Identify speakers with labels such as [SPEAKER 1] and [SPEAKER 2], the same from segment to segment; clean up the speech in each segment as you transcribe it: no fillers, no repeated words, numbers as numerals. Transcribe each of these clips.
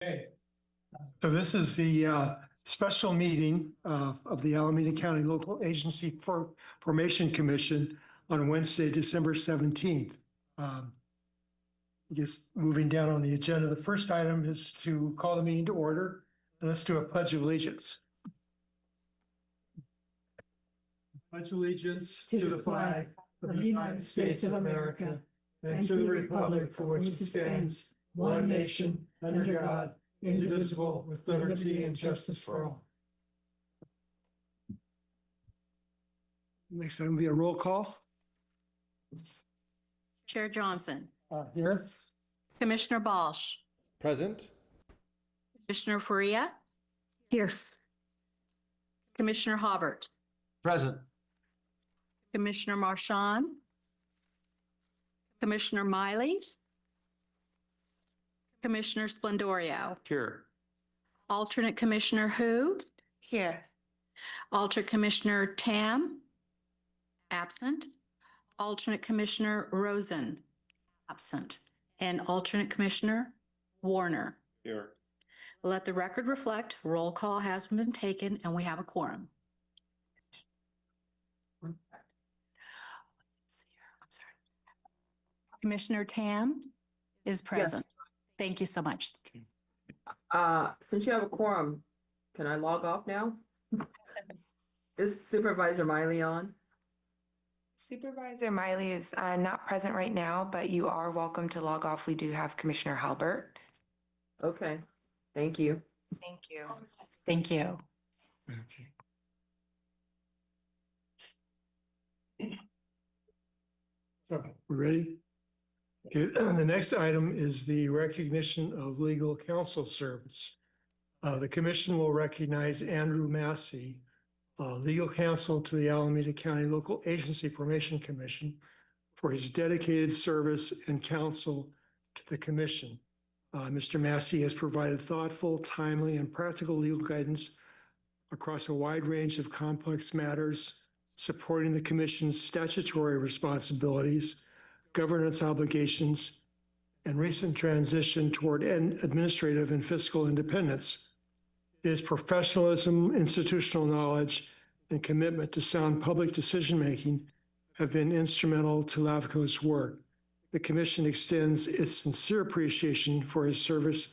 [SPEAKER 1] Okay, so this is the special meeting of the Alameda County Local Agency Formation Commission on Wednesday, December 17th. Just moving down on the agenda, the first item is to call the meeting to order, and let's do a pledge of allegiance. Pledge allegiance to the flag of the United States of America and to the republic for which it stands, one nation, under God, indivisible, with liberty and justice for all. Next item will be a roll call.
[SPEAKER 2] Chair Johnson.
[SPEAKER 1] Here.
[SPEAKER 2] Commissioner Balsh.
[SPEAKER 3] Present.
[SPEAKER 2] Commissioner Faria.
[SPEAKER 4] Here.
[SPEAKER 2] Commissioner Hobart.
[SPEAKER 3] Present.
[SPEAKER 2] Commissioner Marchand. Commissioner Miley. Commissioner Splendorio.
[SPEAKER 3] Here.
[SPEAKER 2] Alternate Commissioner Hu.
[SPEAKER 4] Here.
[SPEAKER 2] Alternate Commissioner Tam. Absent. Alternate Commissioner Rosen. Absent. And alternate Commissioner Warner.
[SPEAKER 3] Here.
[SPEAKER 2] Let the record reflect, roll call has been taken and we have a quorum. I'm sorry. Commissioner Tam is present. Yes. Thank you so much.
[SPEAKER 5] Since you have a quorum, can I log off now? Is Supervisor Miley on?
[SPEAKER 4] Supervisor Miley is not present right now, but you are welcome to log off. We do have Commissioner Halbert.
[SPEAKER 5] Okay, thank you.
[SPEAKER 4] Thank you.
[SPEAKER 2] Thank you.
[SPEAKER 1] Okay. So we're ready? Okay. The next item is the recognition of legal counsel service. The commission will recognize Andrew Massey, legal counsel to the Alameda County Local Agency Formation Commission, for his dedicated service and counsel to the commission. Mr. Massey has provided thoughtful, timely, and practical legal guidance across a wide range of complex matters, supporting the commission's statutory responsibilities, governance obligations, and recent transition toward administrative and fiscal independence. His professionalism, institutional knowledge, and commitment to sound public decision-making have been instrumental to LAFCO's work. The Commission extends its sincere appreciation for his service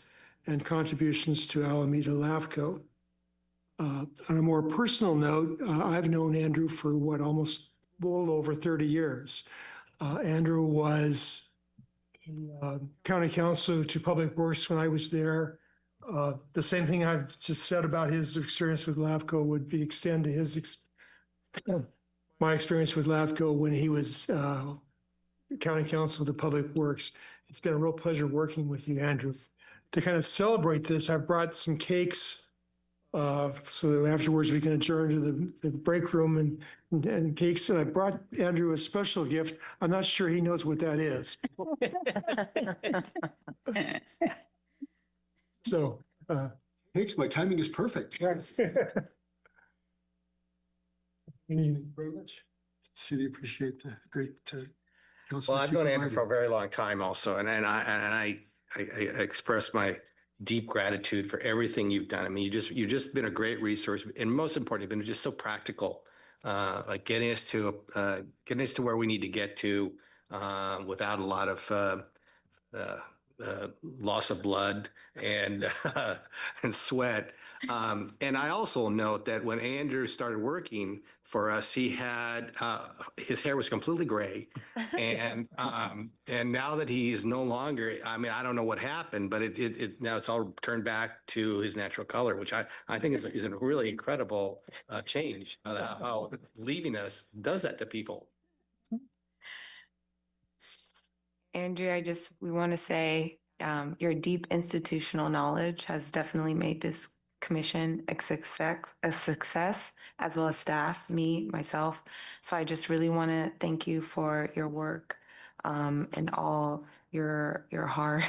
[SPEAKER 1] and contributions to Alameda LAFCO. On a more personal note, I've known Andrew for almost a little over 30 years. Andrew was county counsel to Public Works when I was there. The same thing I've just said about his experience with LAFCO would be extend to his my experience with LAFCO when he was county counsel to Public Works. It's been a real pleasure working with you, Andrew. To kind of celebrate this, I've brought some cakes so that afterwards we can adjourn to the break room and cakes. And I brought Andrew a special gift. I'm not sure he knows what that is. So,
[SPEAKER 6] thanks. My timing is perfect.
[SPEAKER 1] Anything very much.
[SPEAKER 6] Really appreciate the great.
[SPEAKER 3] Well, I've known Andrew for a very long time, also, and I express my deep gratitude for everything you've done. I mean, you've just been a great resource, and most importantly, been just so practical, like getting us to where we need to get to without a lot of loss of blood and sweat. And I also note that when Andrew started working for us, he had his hair was completely gray, and now that he's no longer, I mean, I don't know what happened, but it now it's all turned back to his natural color, which I think is a really incredible change. How leaving us does that to people.
[SPEAKER 4] Andrew, we want to say your deep institutional knowledge has definitely made this commission a success, as well as staff, myself. So I just really want to thank you for your work and all your hard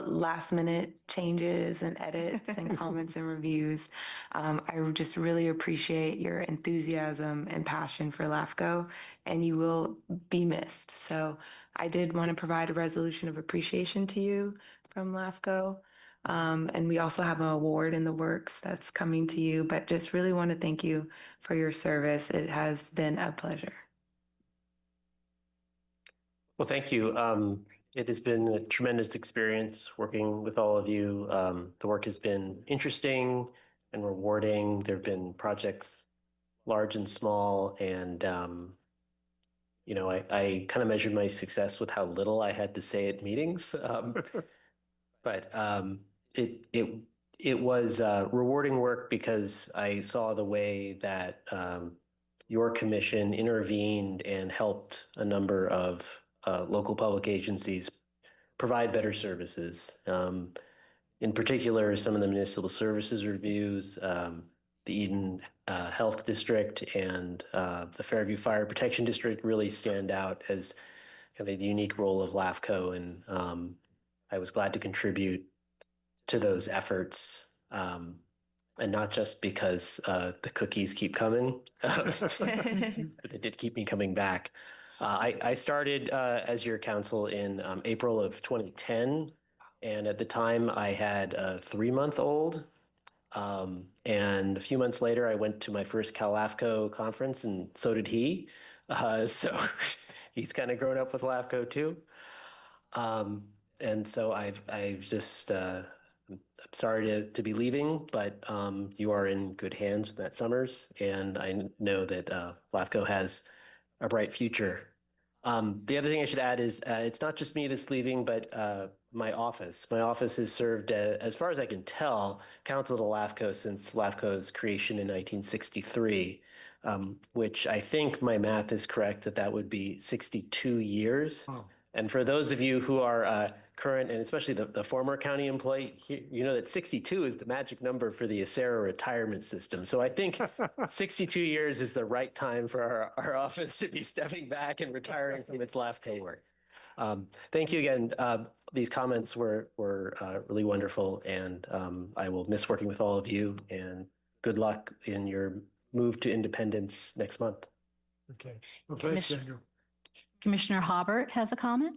[SPEAKER 4] last minute changes and edits and comments and reviews. I just really appreciate your enthusiasm and passion for LAFCO, and you will be missed. So I did want to provide a resolution of appreciation to you from LAFCO. And we also have an award in the works that's coming to you, but just really want to thank you for your service. It has been a pleasure.
[SPEAKER 7] Well, thank you. It has been a tremendous experience working with all of you. The work has been interesting and rewarding. There have been projects large and small, and I kind of measured my success with how little I had to say at meetings. But it was rewarding work because I saw the way that your commission intervened and helped a number of local public agencies provide better services. In particular, some of the municipal services reviews, the Eden Health District and the Fairview Fire Protection District really stand out as kind of the unique role of LAFCO, and I was glad to contribute to those efforts, and not just because the cookies keep coming, but they did keep me coming back. I started as your counsel in April of 2010, and at the time I had a 3-month-old. And a few months later, I went to my first CalAFCO conference, and so did he. So he's kind of grown up with LAFCO too. And so I've just I'm sorry to be leaving, but you are in good hands with Matt Summers, and I know that LAFCO has a bright future. The other thing I should add is it's not just me that's leaving, but my office. My office has served, as far as I can tell, counsel to LAFCO since LAFCO's creation in 1963, which I think my math is correct, that would be 62 years.
[SPEAKER 1] Wow.
[SPEAKER 7] And for those of you who are current, and especially the former county employee, you know that 62 is the magic number for the Acera retirement system. So I think 62 years is the right time for our office to be stepping back and retiring from its LAFCO work. Thank you again. These comments were really wonderful, and I will miss working with all of you, and good luck in your move to independence next month.
[SPEAKER 1] Okay. Well, thanks, Andrew.
[SPEAKER 2] Commissioner Hobart has a comment.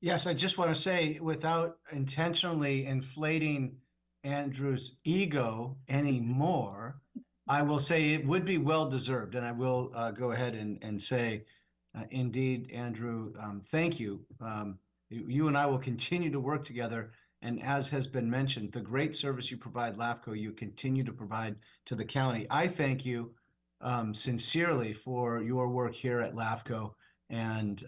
[SPEAKER 8] Yes, I just want to say, without intentionally inflating Andrew's ego anymore, I will say it would be well deserved. And I will go ahead and say, indeed, Andrew, thank you. You and I will continue to work together. And as has been mentioned, the great service you provide LAFCO, you continue to provide to the county. I thank you sincerely for your work here at LAFCO, and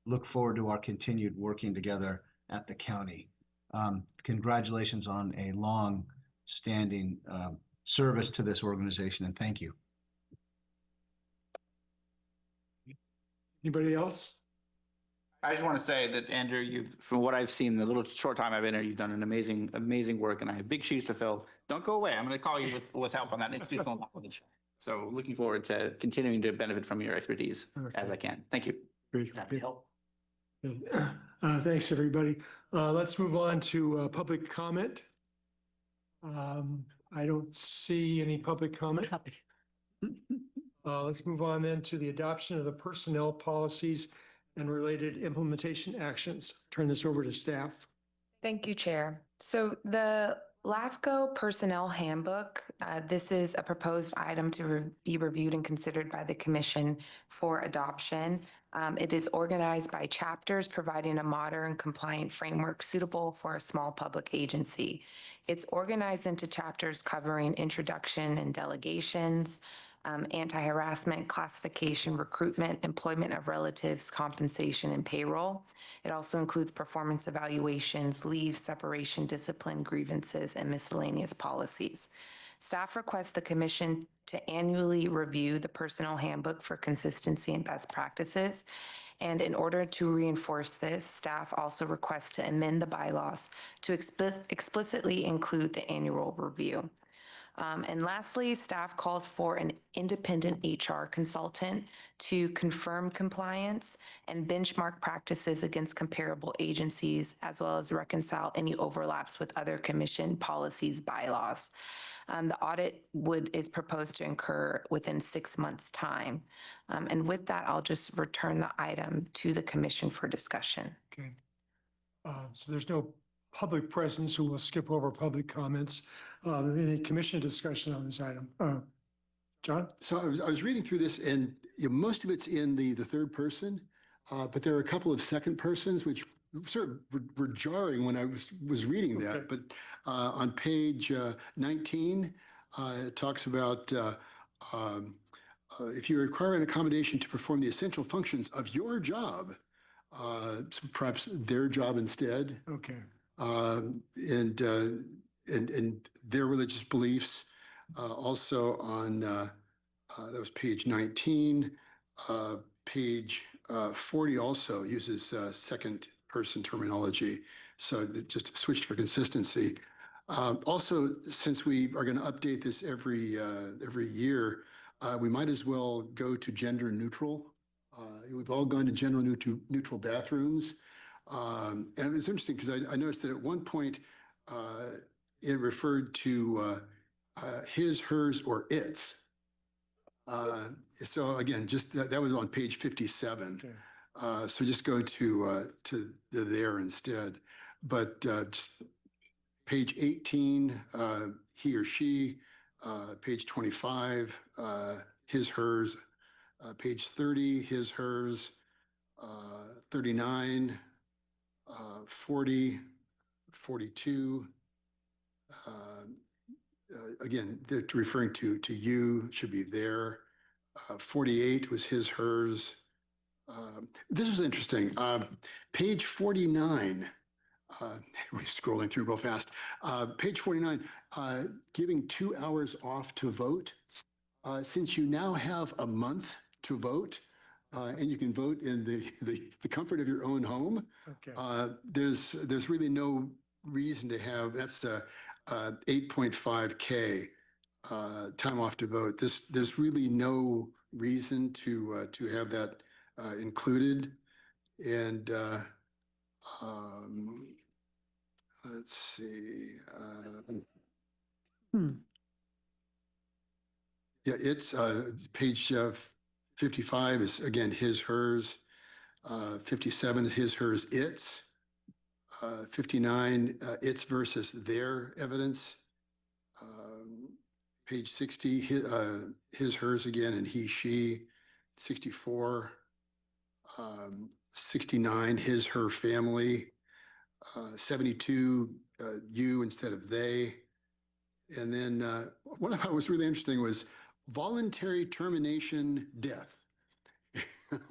[SPEAKER 8] look forward to our continued working together at the county. Congratulations on a long-standing service to this organization, and thank you.
[SPEAKER 1] Anybody else?
[SPEAKER 9] I just want to say that, Andrew, from what I've seen, the little short time I've been here, you've done an amazing work, and I have big shoes to fill. Don't go away. I'm going to call you with help on that institutional knowledge. So looking forward to continuing to benefit from your expertise as I can. Thank you.
[SPEAKER 1] Great.
[SPEAKER 7] Happy to help.
[SPEAKER 1] Thanks, everybody. Let's move on to public comment. I don't see any public comment. Let's move on then to the adoption of the personnel policies and related implementation actions. Turn this over to staff.
[SPEAKER 4] Thank you, Chair. So the LAFCO Personnel Handbook, this is a proposed item to be reviewed and considered by the Commission for adoption. It is organized by chapters, providing a modern, compliant framework suitable for a small public agency. It's organized into chapters covering introduction and delegations, anti-harassment, classification, recruitment, employment of relatives, compensation, and payroll. It also includes performance evaluations, leave, separation, discipline, grievances, and miscellaneous policies. Staff requests the Commission to annually review the personnel handbook for consistency and best practices. And in order to reinforce this, staff also requests to amend the bylaws to explicitly include the annual review. And lastly, staff calls for an independent HR consultant to confirm compliance and benchmark practices against comparable agencies, as well as reconcile any overlaps with other Commission policies, bylaws. The audit is proposed to incur within 6 months' time. And with that, I'll just return the item to the Commission for discussion.
[SPEAKER 1] Okay. So there's no public presence, so we'll skip over public comments. Any commission discussion on this item? John?
[SPEAKER 6] So I was reading through this and most of it's in the third person, but there are a couple of second persons which sort of were jarring when I was reading that.
[SPEAKER 1] Okay.
[SPEAKER 6] But on page 19, it talks about if you require an accommodation to perform the essential functions of your job, so perhaps their job instead,
[SPEAKER 1] Okay.
[SPEAKER 6] and their religious beliefs. Also on that was page 19. Page 40 also uses second person terminology, so it just switched for consistency. Also, since we are going to update this every year, we might as well go to gender neutral. We've all gone to gender neutral bathrooms. And it was interesting because I noticed that at one point it referred to his, hers, or its. So again, just that was on page 57.
[SPEAKER 1] Okay.
[SPEAKER 6] So just go to the there instead. But just page 18, he or she. Page 25, his, hers. Page 30, his, hers. 39, 40, 42. Again, they're referring to you, should be there. 48 was his, hers. This was interesting. Page 49, we're scrolling through real fast. Page 49, giving 2 hours off to vote. Since you now have a month to vote, and you can vote in the comfort of your own home,
[SPEAKER 1] Okay.
[SPEAKER 6] there's really no reason to have, that's 8.5K time off to vote. There's really no reason to have that included. And let's see. Yeah, it's page 55 is again his, hers. 57 is his, hers, its. 59, its versus their evidence. Page 60, his, hers again, and he, she. 64, 69, his, her, family. 72, you instead of they. And then what I thought was really interesting was voluntary termination, death.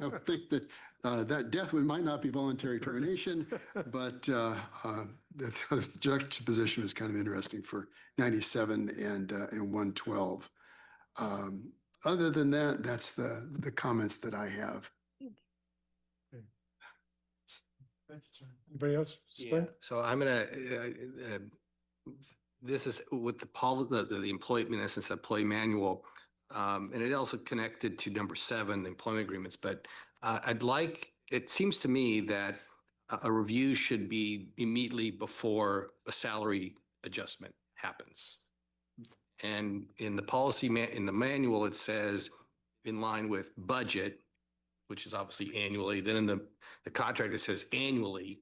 [SPEAKER 6] I would think that that death might not be voluntary termination, but the juxtaposition was kind of interesting for 97 and 112. Other than that, that's the comments that I have.
[SPEAKER 1] Anybody else?
[SPEAKER 3] Yeah. So I'm gonna, this is with the employment, in essence, employee manual. And it also connected to number 7, the employment agreements, but it seems to me that a review should be immediately before a salary adjustment happens. And in the policy, in the manual, it says in line with budget, which is obviously annually. Then in the contract, it says annually.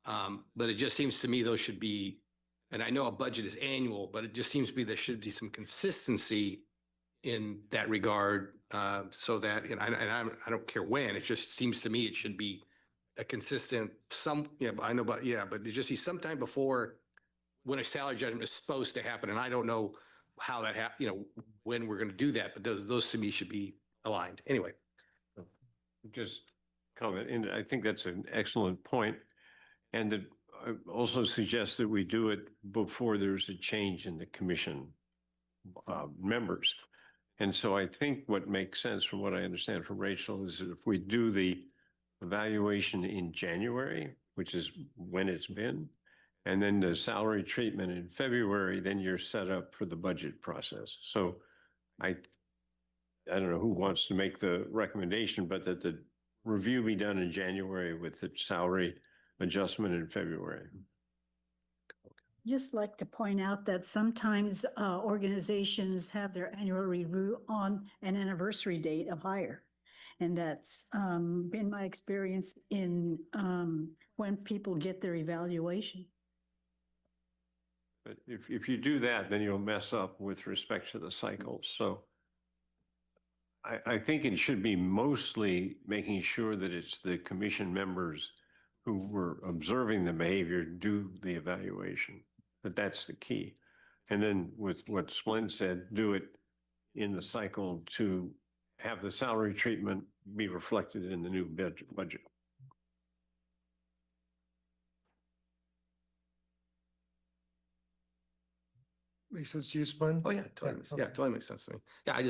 [SPEAKER 3] But it just seems to me those should be, and I know a budget is annual, but it just seems to be there should be some consistency in that regard, so that, and I don't care when, it just seems to me it should be a consistent, I know, but it just seems sometime before when a salary judgment is supposed to happen, and I don't know how that when we're going to do that, but those to me should be aligned. Anyway.
[SPEAKER 10] Just comment, and I think that's an excellent point. And that also suggests that we do it before there's a change in the commission members. And so I think what makes sense from what I understand from Rachel is that if we do the evaluation in January, which is when it's been, and then the salary treatment in February, then you're set up for the budget process. So I don't know who wants to make the recommendation, but that the review be done in January with the salary adjustment in February.
[SPEAKER 11] Just like to point out that sometimes organizations have their annual review on an anniversary date of hire. And that's been my experience in when people get their evaluation.
[SPEAKER 10] But if you do that, then you'll mess up with respect to the cycles. So I think it should be mostly making sure that it's the commission members who were observing the behavior do the evaluation. But that's the key. And then with what Splend said, do it in the cycle to have the salary treatment be reflected in the new budget.
[SPEAKER 1] Makes sense to you, Spun?
[SPEAKER 3] Oh, yeah, totally. Yeah, totally makes sense to me. Yeah,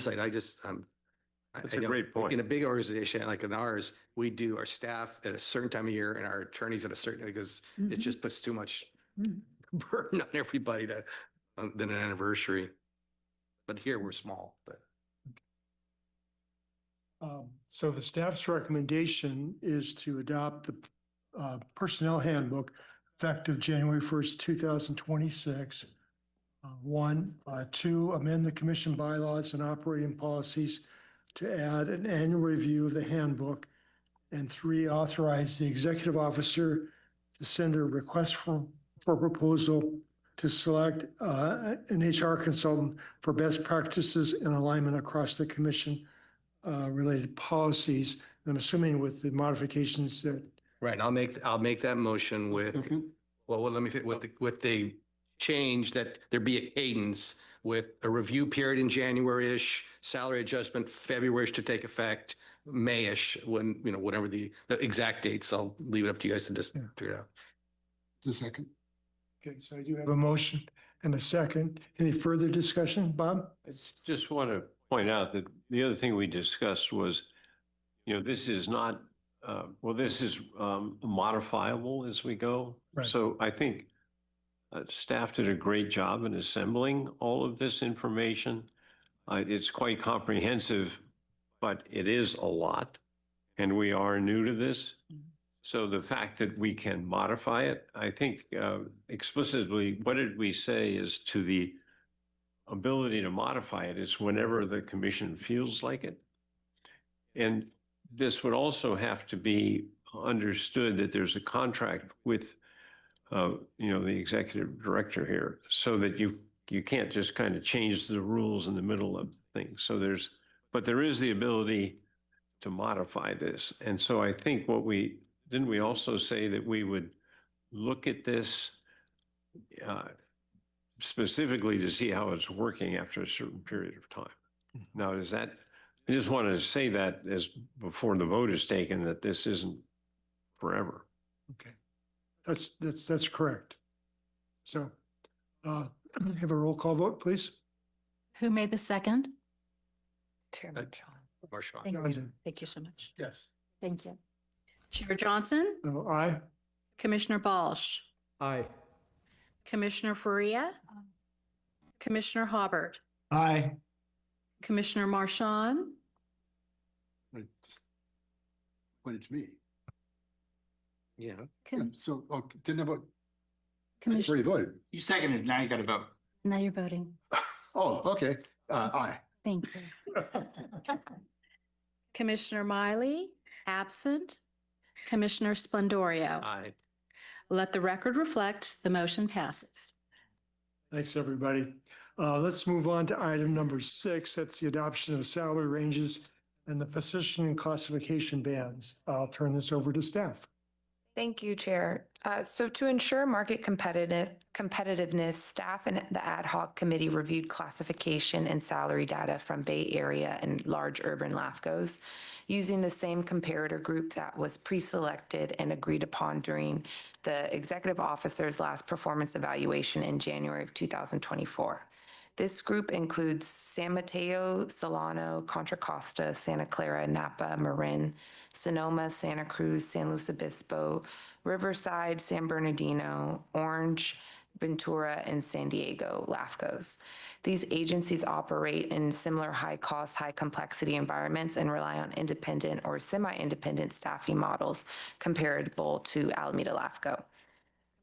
[SPEAKER 10] That's a great point.
[SPEAKER 3] In a big organization like in ours, we do our staff at a certain time of year and our attorneys at a certain, because it just puts too much burden on everybody than an anniversary. But here we're small, but.
[SPEAKER 1] So the staff's recommendation is to adopt the personnel handbook effective January 1st, 2026. One, two, amend the commission bylaws and operating policies to add an annual review of the handbook. And three, authorize the executive officer to send a request for proposal to select an HR consultant for best practices and alignment across the commission related policies. I'm assuming with the modifications that.
[SPEAKER 3] Right, and I'll make that motion with, well, let me fit with the change that there be a cadence with a review period in January-ish, salary adjustment February-ish to take effect, May-ish, when, whatever the exact dates, I'll leave it up to you guys to just figure it out.
[SPEAKER 6] The second.
[SPEAKER 1] Okay, so I do have a motion and a second. Any further discussion, Bob?
[SPEAKER 10] I just want to point out that the other thing we discussed was, this is not, this is modifiable as we go.
[SPEAKER 1] Right.
[SPEAKER 10] So I think staff did a great job in assembling all of this information. It's quite comprehensive, but it is a lot, and we are new to this. So the fact that we can modify it, I think explicitly, what did we say is to the ability to modify it? It's whenever the commission feels like it. And this would also have to be understood that there's a contract with the executive director here, so that you can't just kind of change the rules in the middle of things. So but there is the ability to modify this. And so I think didn't we also say that we would look at this specifically to see how it's working after a certain period of time? Now, I just wanted to say that as before the vote is taken, that this isn't forever.
[SPEAKER 1] Okay, that's correct. So have a roll call vote, please.
[SPEAKER 2] Who made the second?
[SPEAKER 4] Chairman Sean.
[SPEAKER 3] Marshall.
[SPEAKER 2] Thank you so much.
[SPEAKER 1] Yes.
[SPEAKER 2] Thank you. Chair Johnson,
[SPEAKER 1] Aye.
[SPEAKER 2] Commissioner Balsh,
[SPEAKER 1] Aye.
[SPEAKER 2] Commissioner Faria, Commissioner Hobart,
[SPEAKER 8] Aye.
[SPEAKER 2] Commissioner Marchand,
[SPEAKER 6] Pointed to me.
[SPEAKER 3] Yeah.
[SPEAKER 6] Yeah, so, didn't have a,
[SPEAKER 2] Commissioner.
[SPEAKER 6] already voted.
[SPEAKER 9] You seconded, now you got to vote.
[SPEAKER 2] Now you're voting.
[SPEAKER 6] Oh, okay. Aye.
[SPEAKER 2] Thank you. Commissioner Miley, absent. Commissioner Splendorio.
[SPEAKER 3] Aye.
[SPEAKER 2] Let the record reflect the motion passes.
[SPEAKER 1] Thanks, everybody. Let's move on to item number 6. That's the adoption of salary ranges and the position classification bands. I'll turn this over to staff.
[SPEAKER 4] Thank you, Chair. So to ensure market competitiveness, staff and the ad hoc committee reviewed classification and salary data from Bay Area and large urban LAFCOs using the same comparator group that was pre-selected and agreed upon during the executive officer's last performance evaluation in January of 2024. This group includes San Mateo, Solano, Contra Costa, Santa Clara, Napa, Marin, Sonoma, Santa Cruz, San Luis Obispo, Riverside, San Bernardino, Orange, Ventura, and San Diego LAFCOs. These agencies operate in similar high-cost, high-complexity environments and rely on independent or semi-independent staffing models comparable to Alameda LAFCO.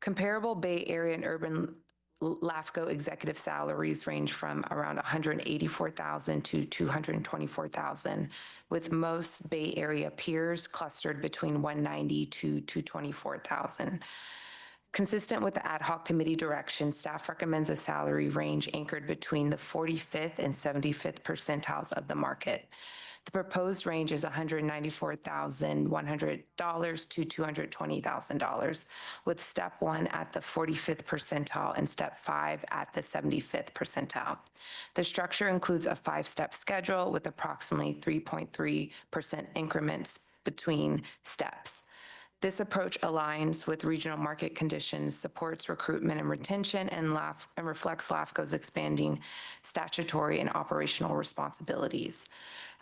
[SPEAKER 4] Comparable Bay Area and urban LAFCO executive salaries range from around $184,000 to $224,000, with most Bay Area peers clustered between $190,000 to $224,000. Consistent with the ad hoc committee direction, staff recommends a salary range anchored between the 45th and 75th percentiles of the market. The proposed range is $194,100 to $220,000, with step 1 at the 45th percentile and step 5 at the 75th percentile. The structure includes a 5-step schedule with approximately 3.3% increments between steps. This approach aligns with regional market conditions, supports recruitment and retention, and reflects LAFCO's expanding statutory and operational responsibilities.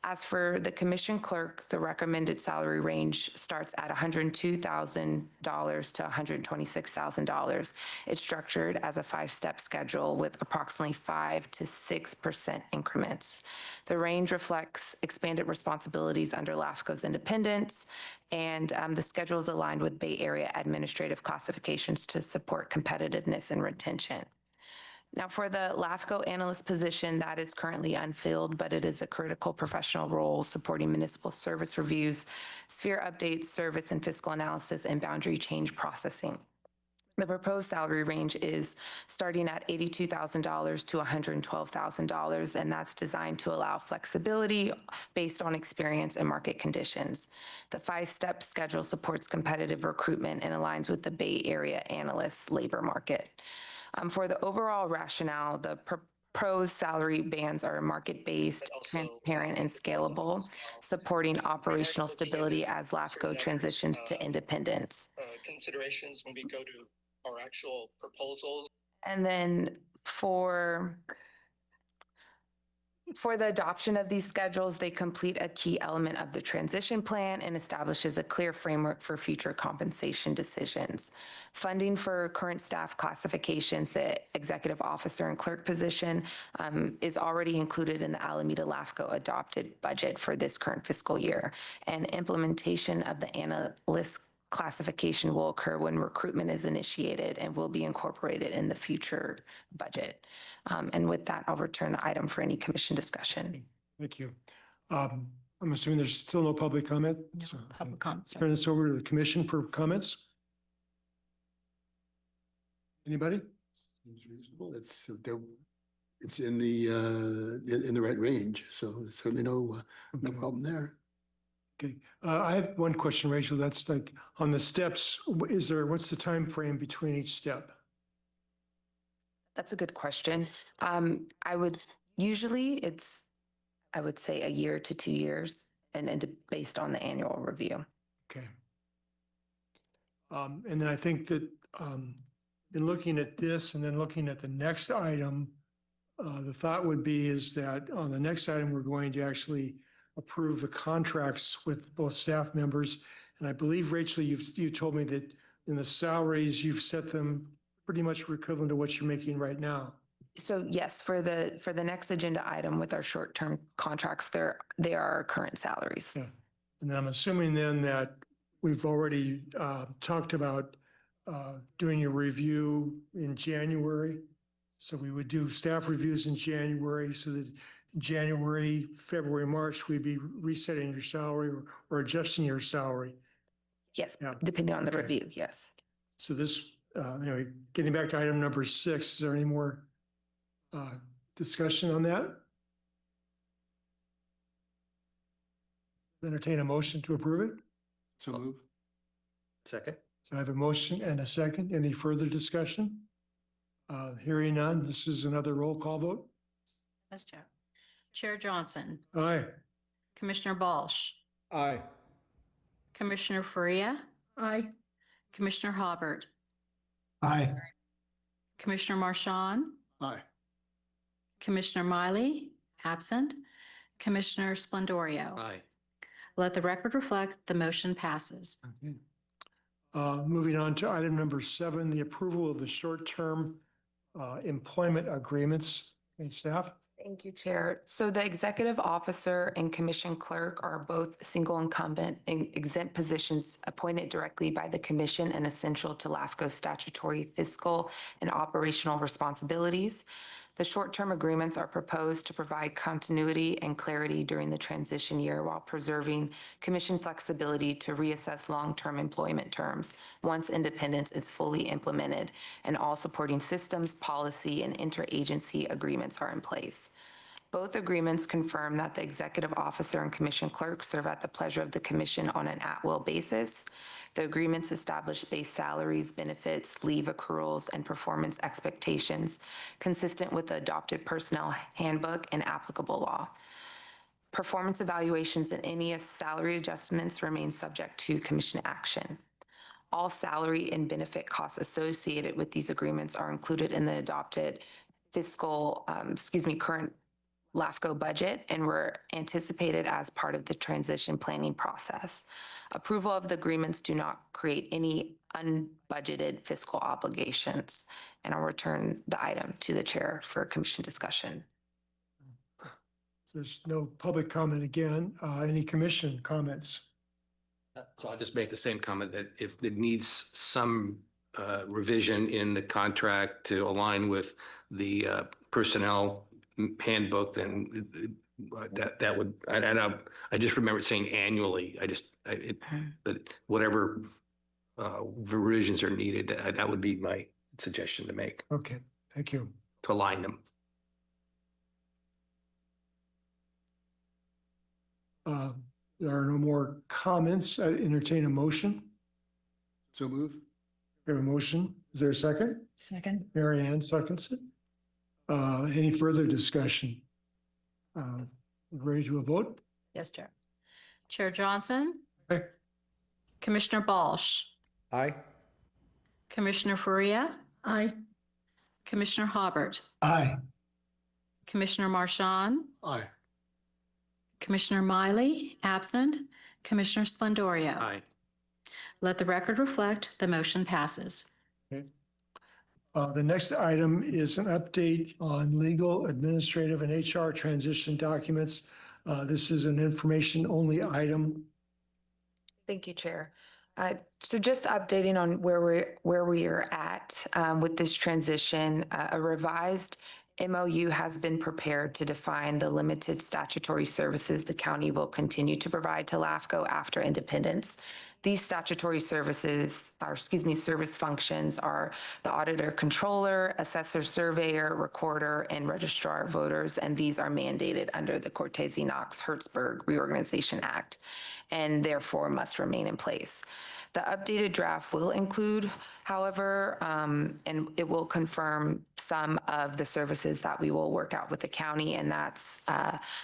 [SPEAKER 4] As for the commission clerk, the recommended salary range starts at $102,000 to $126,000. It's structured as a 5-step schedule with approximately 5 to 6% increments. The range reflects expanded responsibilities under LAFCO's independence, and the schedule is aligned with Bay Area administrative classifications to support competitiveness and retention. Now, for the LAFCO analyst position, that is currently unfilled, but it is a critical professional role supporting municipal service reviews, sphere updates, service and fiscal analysis, and boundary change processing. The proposed salary range is starting at $82,000 to $112,000, and that's designed to allow flexibility based on experience and market conditions. The 5-step schedule supports competitive recruitment and aligns with the Bay Area analyst labor market. For the overall rationale, the proposed salary bands are market-based, transparent, and scalable, supporting operational stability as LAFCO transitions to independence.
[SPEAKER 12] Considerations when we go to our actual proposals.
[SPEAKER 4] And then for the adoption of these schedules, they complete a key element of the transition plan and establishes a clear framework for future compensation decisions. Funding for current staff classifications, the executive officer and clerk position, is already included in the Alameda LAFCO adopted budget for this current fiscal year. And implementation of the analyst classification will occur when recruitment is initiated and will be incorporated in the future budget. And with that, I'll return the item for any commission discussion.
[SPEAKER 1] Thank you. I'm assuming there's still no public comment?
[SPEAKER 2] No
[SPEAKER 1] So,
[SPEAKER 2] public comments.
[SPEAKER 1] Turn this over to the commission for comments. Anybody?
[SPEAKER 6] Seems reasonable. It's in the right range, so certainly no problem there.
[SPEAKER 1] Okay, I have one question, Rachel. That's like on the steps. What's the time frame between each step?
[SPEAKER 4] That's a good question. I would say a year to 2 years, and based on the annual review.
[SPEAKER 1] Okay. And then I think that in looking at this and then looking at the next item, the thought would be is that on the next item, we're going to actually approve the contracts with both staff members. And I believe, Rachel, you told me that in the salaries, you've set them pretty much equivalent to what you're making right now.
[SPEAKER 4] So yes, for the next agenda item with our short-term contracts, they are our current salaries.
[SPEAKER 1] Yeah. And then I'm assuming then that we've already talked about doing a review in January. So we would do staff reviews in January so that in January, February, March, we'd be resetting your salary or adjusting your salary.
[SPEAKER 4] Yes,
[SPEAKER 1] Yeah.
[SPEAKER 4] depending on the
[SPEAKER 1] Okay.
[SPEAKER 4] review, yes.
[SPEAKER 1] So this, anyway, getting back to item number 6, is there any more discussion on that? Entertain a motion to approve it.
[SPEAKER 6] So move.
[SPEAKER 3] Second?
[SPEAKER 1] So I have a motion and a second. Any further discussion? Hearing none, this is another roll call vote.
[SPEAKER 2] Yes, Chair. Chair Johnson,
[SPEAKER 1] Aye.
[SPEAKER 2] Commissioner Balsch,
[SPEAKER 10] Aye.
[SPEAKER 2] Commissioner Faria,
[SPEAKER 11] Aye.
[SPEAKER 2] Commissioner Hobart,
[SPEAKER 8] Aye.
[SPEAKER 2] Commissioner Marchand,
[SPEAKER 6] Aye.
[SPEAKER 2] Commissioner Miley, absent, Commissioner Splendorio.
[SPEAKER 3] Aye.
[SPEAKER 2] Let the record reflect the motion passes.
[SPEAKER 1] Okay. Moving on to item number 7, the approval of the short-term employment agreements. Okay, staff?
[SPEAKER 4] Thank you, Chair. So the executive officer and commission clerk are both single incumbent and exempt positions appointed directly by the commission and essential to LAFCO's statutory, fiscal, and operational responsibilities. The short-term agreements are proposed to provide continuity and clarity during the transition year while preserving commission flexibility to reassess long-term employment terms once independence is fully implemented and all supporting systems, policy, and interagency agreements are in place. Both agreements confirm that the executive officer and commission clerk serve at the pleasure of the commission on an at-will basis. The agreements establish base salaries, benefits, leave accruals, and performance expectations consistent with the adopted personnel handbook and applicable law. Performance evaluations and any salary adjustments remain subject to commission action. All salary and benefit costs associated with these agreements are included in the adopted current LAFCO budget and were anticipated as part of the transition planning process. Approval of the agreements do not create any unbudgeted fiscal obligations. And I'll return the item to the chair for commission discussion.
[SPEAKER 1] There's no public comment again. Any commission comments?
[SPEAKER 3] So I'll just make the same comment that if it needs some revision in the contract to align with the personnel handbook, then that would, I just remember saying annually. But whatever revisions are needed, that would be my suggestion to make.
[SPEAKER 1] Okay, thank you.
[SPEAKER 3] To align them.
[SPEAKER 1] There are no more comments. I entertain a motion.
[SPEAKER 6] So move.
[SPEAKER 1] We have a motion. Is there a second?
[SPEAKER 11] Second.
[SPEAKER 1] Mary Ann seconds it. Any further discussion? Ready to a vote?
[SPEAKER 2] Yes, Chair. Chair Johnson,
[SPEAKER 1] Okay.
[SPEAKER 2] Commissioner Balsh,
[SPEAKER 3] Aye.
[SPEAKER 2] Commissioner Faria,
[SPEAKER 11] Aye.
[SPEAKER 2] Commissioner Hobart,
[SPEAKER 8] Aye.
[SPEAKER 2] Commissioner Marchand,
[SPEAKER 6] Aye.
[SPEAKER 2] Commissioner Miley, absent, Commissioner Splendoria.
[SPEAKER 3] Aye.
[SPEAKER 2] Let the record reflect the motion passes.
[SPEAKER 1] Okay. The next item is an update on legal, administrative, and HR transition documents. This is an information-only item.
[SPEAKER 4] Thank you, Chair. So just updating on where we are at with this transition, a revised MOU has been prepared to define the limited statutory services the county will continue to provide to LAFCO after independence. These statutory services, service functions are the auditor controller, assessor surveyor, recorder, and registrar of voters, and these are mandated under the Cortese-Knox-Hertzberg Reorganization Act, and therefore must remain in place. The updated draft will include, however, and it will confirm some of the services that we will work out with the county, and that's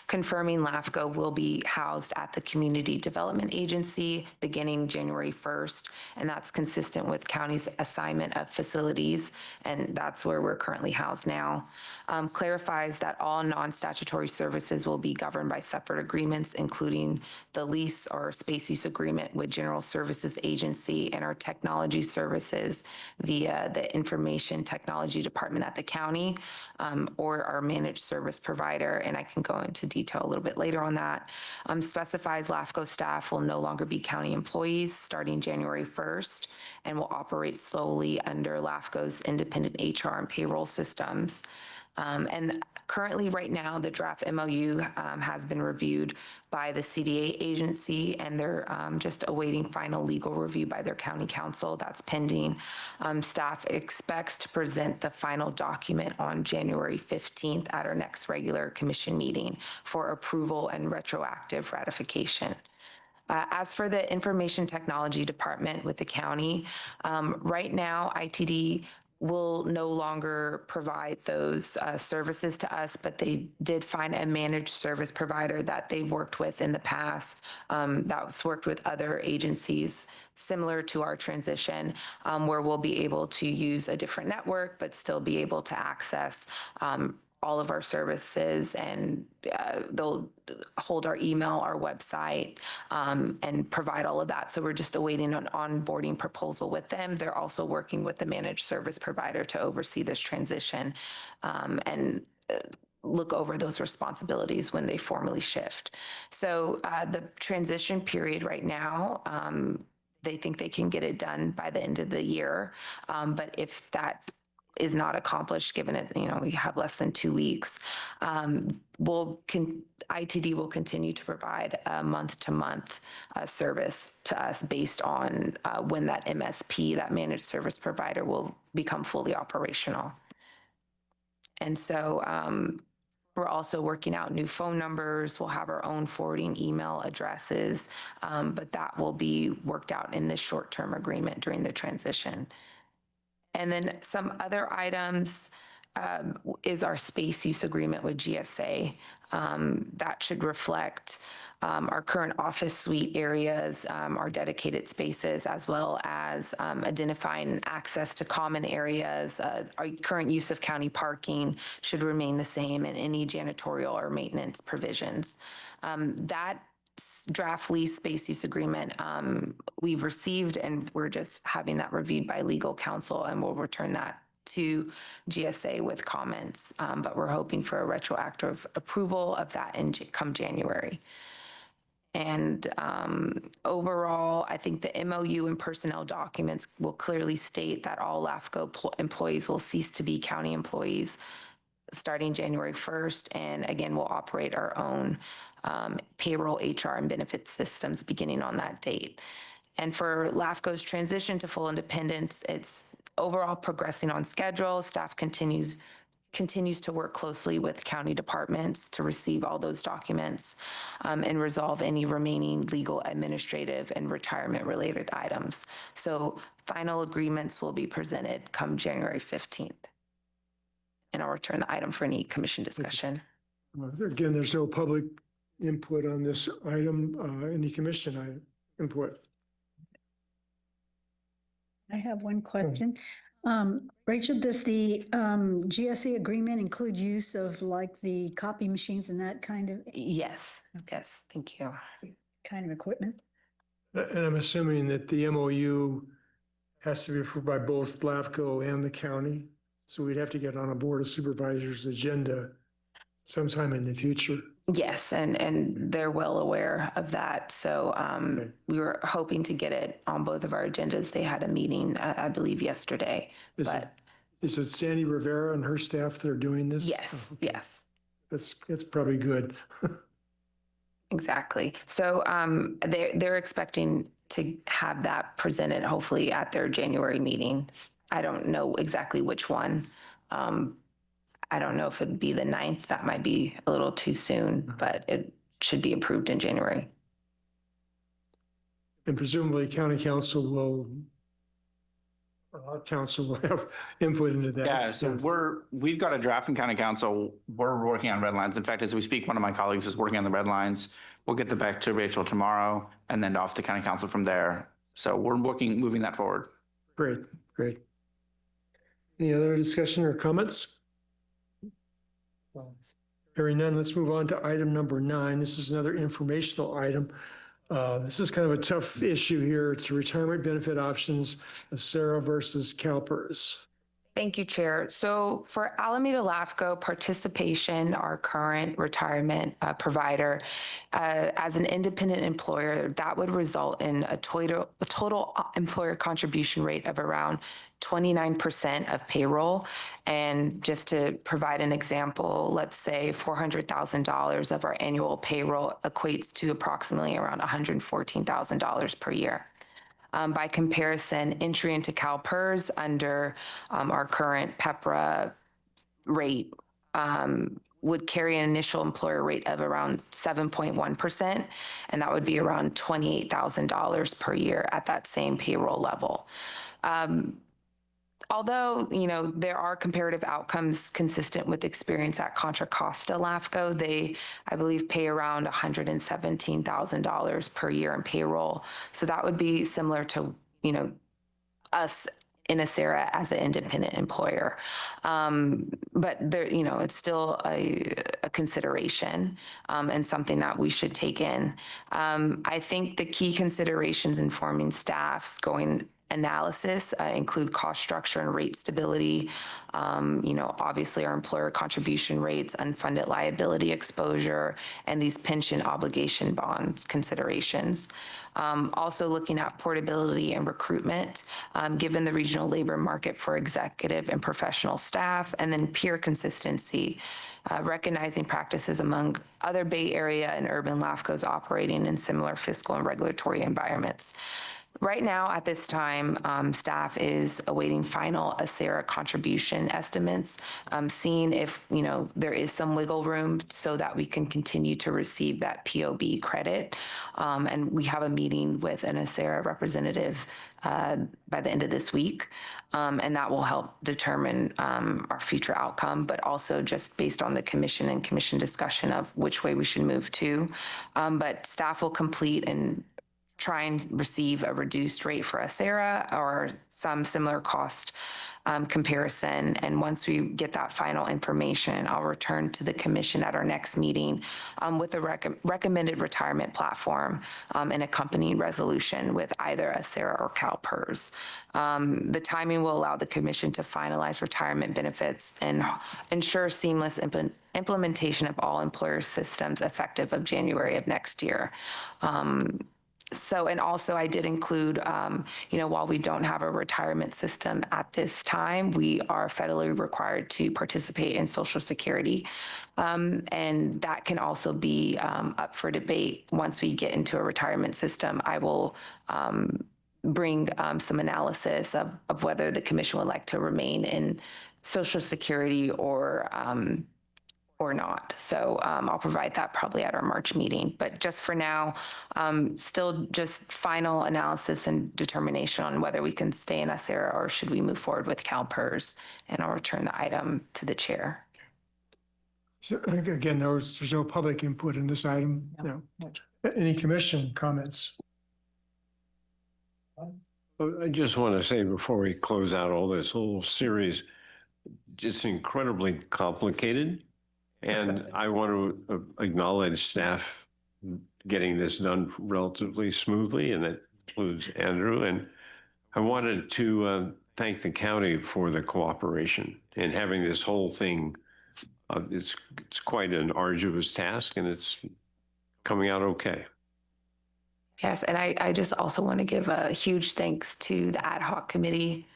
[SPEAKER 4] confirming LAFCO will be housed at the Community Development Agency beginning January 1st, and that's consistent with county's assignment of facilities, and that's where we're currently housed now. Clarifies that all non-statutory services will be governed by separate agreements, including the lease or space use agreement with General Services Agency and our technology services via the Information Technology Department at the county or our managed service provider. And I can go into detail a little bit later on that. Specifies LAFCO staff will no longer be county employees starting January 1st and will operate solely under LAFCO's independent HR and payroll systems. And currently right now, the draft MOU has been reviewed by the CDA agency, and they're just awaiting final legal review by their county council. That's pending. Staff expects to present the final document on January 15th at our next regular commission meeting for approval and retroactive ratification. As for the Information Technology Department with the county, right now, ITD will no longer provide those services to us, but they did find a managed service provider that they've worked with in the past that's worked with other agencies similar to our transition, where we'll be able to use a different network, but still be able to access all of our services, and they'll hold our email, our website, and provide all of that. So we're just awaiting an onboarding proposal with them. They're also working with the managed service provider to oversee this transition and look over those responsibilities when they formally shift. So the transition period right now, they think they can get it done by the end of the year. But if that is not accomplished, given it, we have less than 2 weeks, ITD will continue to provide a month-to-month service to us based on when that MSP, that managed service provider, will become fully operational. And so we're also working out new phone numbers. We'll have our own forwarding email addresses, but that will be worked out in this short-term agreement during the transition. And then some other items is our space use agreement with GSA. That should reflect our current office suite areas, our dedicated spaces, as well as identifying access to common areas. Our current use of county parking should remain the same, and any janitorial or maintenance provisions. That draft lease space use agreement we've received, and we're just having that reviewed by legal counsel, and we'll return that to GSA with comments, but we're hoping for a retroactive approval of that come January. And overall, I think the MOU and personnel documents will clearly state that all LAFCO employees will cease to be county employees starting January 1st. And again, we'll operate our own payroll, HR, and benefit systems beginning on that date. And for LAFCO's transition to full independence, it's overall progressing on schedule. Staff continues to work closely with county departments to receive all those documents and resolve any remaining legal, administrative, and retirement-related items. So final agreements will be presented come January 15th. And I'll return the item for any commission discussion.
[SPEAKER 1] Again, there's no public input on this item, any commission input.
[SPEAKER 11] I have one question. Rachel, does the GSA agreement include use of like the copy machines and that kind of?
[SPEAKER 4] Yes, yes, thank you.
[SPEAKER 11] Kind of equipment?
[SPEAKER 1] And I'm assuming that the MOU has to be approved by both LAFCO and the county. So we'd have to get on a Board of Supervisors agenda sometime in the future.
[SPEAKER 4] Yes, and they're well aware of that. So we were hoping to get it on both of our agendas. They had a meeting, I believe, yesterday.
[SPEAKER 1] Is it Sandy Rivera and her staff that are doing this?
[SPEAKER 4] Yes,
[SPEAKER 1] oh, okay.
[SPEAKER 4] Yes.
[SPEAKER 1] That's probably good.
[SPEAKER 4] Exactly. So they're expecting to have that presented hopefully at their January meeting. I don't know exactly which one. I don't know if it'd be the 9th. That might be a little too soon, but it should be approved in January.
[SPEAKER 1] And presumably county council will have input into that.
[SPEAKER 9] Yeah, so we've got a draft from county council. We're working on red lines. In fact, as we speak, one of my colleagues is working on the red lines. We'll get them back to Rachel tomorrow and then off to county council from there. So we're moving that forward.
[SPEAKER 1] Great, great. Any other discussion or comments? Hearing none, let's move on to item number 9. This is another informational item. This is kind of a tough issue here. It's retirement benefit options of Sarah versus CalPERS.
[SPEAKER 4] Thank you, Chair. So for Alameda LAFCO participation, our current retirement provider, as an independent employer, that would result in a total employer contribution rate of around 29% of payroll. And just to provide an example, let's say $400,000 of our annual payroll equates to approximately around $114,000 per year. By comparison, entry into CalPERS under our current PEPRA rate would carry an initial employer rate of around 7.1%, and that would be around $28,000 per year at that same payroll level. Although, there are comparative outcomes consistent with experience at Contra Costa LAFCO, they, I believe, pay around $117,000 per year in payroll. So that would be similar to, us in Acera as an independent employer. But there, it's still a consideration and something that we should take in. I think the key considerations informing staffs going analysis include cost structure and rate stability, obviously our employer contribution rates, unfunded liability exposure, and these pension obligation bonds considerations. Also looking at portability and recruitment, given the regional labor market for executive and professional staff, and then peer consistency, recognizing practices among other Bay Area and urban LAFCOs operating in similar fiscal and regulatory environments. Right now, at this time, staff is awaiting final ACERA contribution estimates, seeing if, there is some wiggle room so that we can continue to receive that POB credit. And we have a meeting with an ACERA representative by the end of this week, and that will help determine our future outcome, but also just based on the commission and commission discussion of which way we should move to. But staff will complete and try and receive a reduced rate for ACERA or some similar cost comparison. And once we get that final information, I'll return to the commission at our next meeting with a recommended retirement platform and accompanying resolution with either ACERA or CalPERS. The timing will allow the commission to finalize retirement benefits and ensure seamless implementation of all employer systems effective of January of next year. And also I did include, while we don't have a retirement system at this time, we are federally required to participate in Social Security. And that can also be up for debate once we get into a retirement system. I will bring some analysis of whether the commission would like to remain in Social Security or not. So I'll provide that probably at our March meeting. But just for now, still just final analysis and determination on whether we can stay in ACERA or should we move forward with CalPERS. And I'll return the item to the chair.
[SPEAKER 1] So again, there's no public input in this item. No. Any commission comments?
[SPEAKER 10] I just want to say before we close out all this whole series, it's incredibly complicated. And I want to acknowledge staff getting this done relatively smoothly, and that includes Andrew. And I wanted to thank the county for the cooperation and having this whole thing. It's quite an arduous task, and it's coming out okay.
[SPEAKER 4] Yes, and I just also want to give a huge thanks to the ad hoc committee.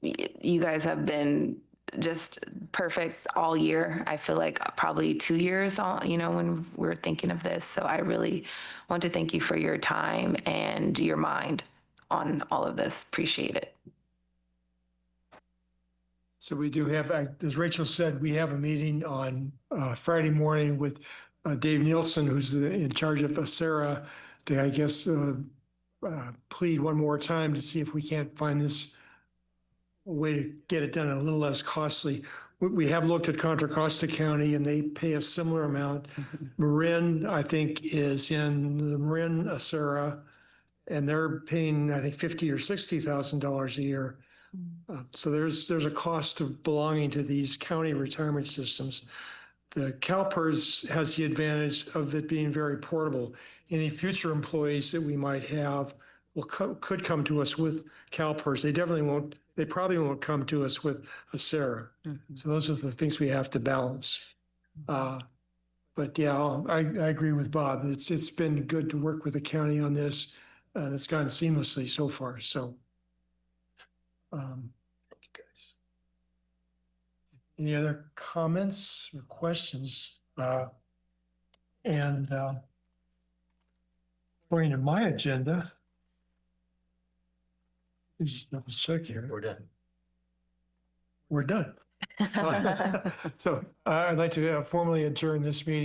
[SPEAKER 4] You guys have been just perfect all year. I feel like probably 2 years on, when we're thinking of this. So I really want to thank you for your time and your mind on all of this. Appreciate it.
[SPEAKER 1] So we do have, as Rachel said, we have a meeting on Friday morning with Dave Nielsen, who's in charge of ACERA, to, I guess, plead one more time to see if we can't find this way to get it done a little less costly. We have looked at Contra Costa County and they pay a similar amount. Marin, I think, is in the Marin ACERA, and they're paying, I think, $50,000 or $60,000 a year. So there's a cost of belonging to these county retirement systems. The CalPERS has the advantage of it being very portable. Any future employees that we might have could come to us with CalPERS. They probably won't come to us with ACERA. So those are the things we have to balance. But yeah, I agree with Bob. It's been good to work with the county on this, and it's gone seamlessly so far. So, thank you guys. Any other comments or questions? According to my agenda, just double check here.
[SPEAKER 12] We're done.
[SPEAKER 1] We're done. So I'd like to formally adjourn this meeting.